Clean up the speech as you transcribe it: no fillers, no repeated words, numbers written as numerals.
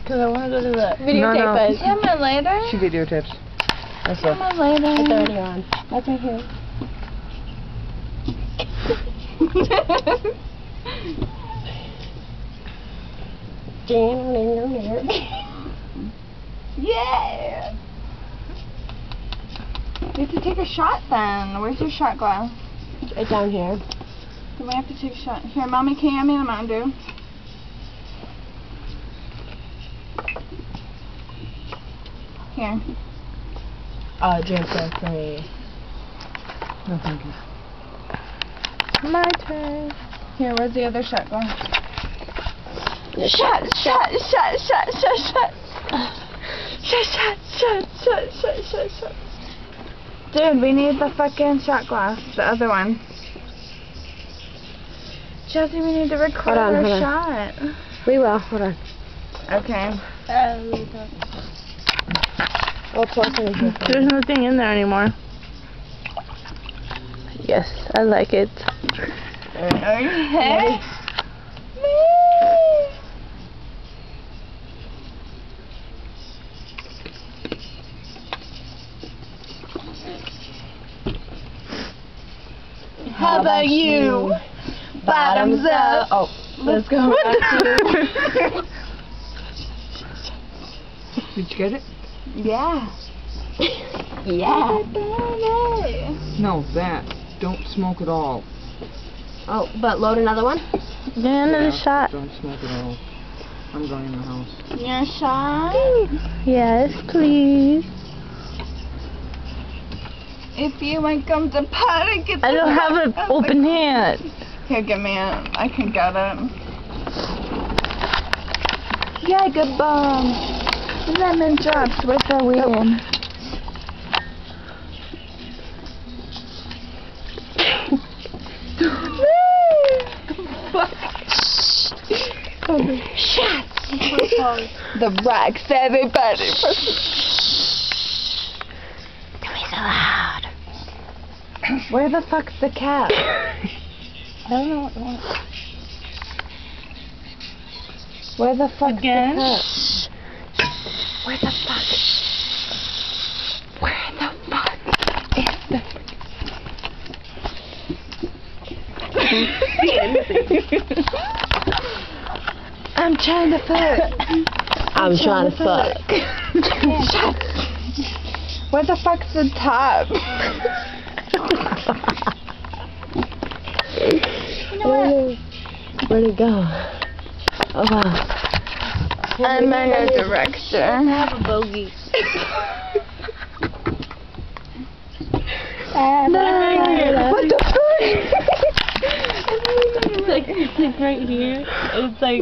Because I want to go to the... Videotape us. 10 minutes later? She videotapes. That's 10 minutes later. It's already on. That's right here. Yeah! We have to take a shot then. Where's your shot glass? Right down here. Then we have to take a shot. Here, Mommy, can you hand me the Mountain Dew? Here. Drink for me. No, thank you. My turn. Here, where's the other shot glass? Shot. Shot. Dude, we need the fucking shot glass. The other one. Jesse, we need to record Hold our on. shot. We will. Hold on. Okay. I'll pour some in here. There's nothing in there anymore. Yes, I like it. Okay. How about you? Bottoms up. Oh, let's go. Did you get it? Yeah. Yeah. No, that. Don't smoke at all. Oh, but load another one? Yeah, another shot. Don't smoke at all. I'm going in the house. Your shot? Yes, please. If you want come to party, get I don't have an open hand. Here, give me it. I can get it. Yeah, good bomb. Lemon drops with a win. The racks, everybody. Don't be so loud. Where the fuck's the cat? I don't know what you want. Where the fuck's Again? the cat? Where the fuck? Where the fuck is the... I'm trying to fuck. I'm trying to fuck. Where the fuck's the top? Where'd it go? Oh wow. I'm a director. I have a bogey. What the fuck? It's like right here. It's like...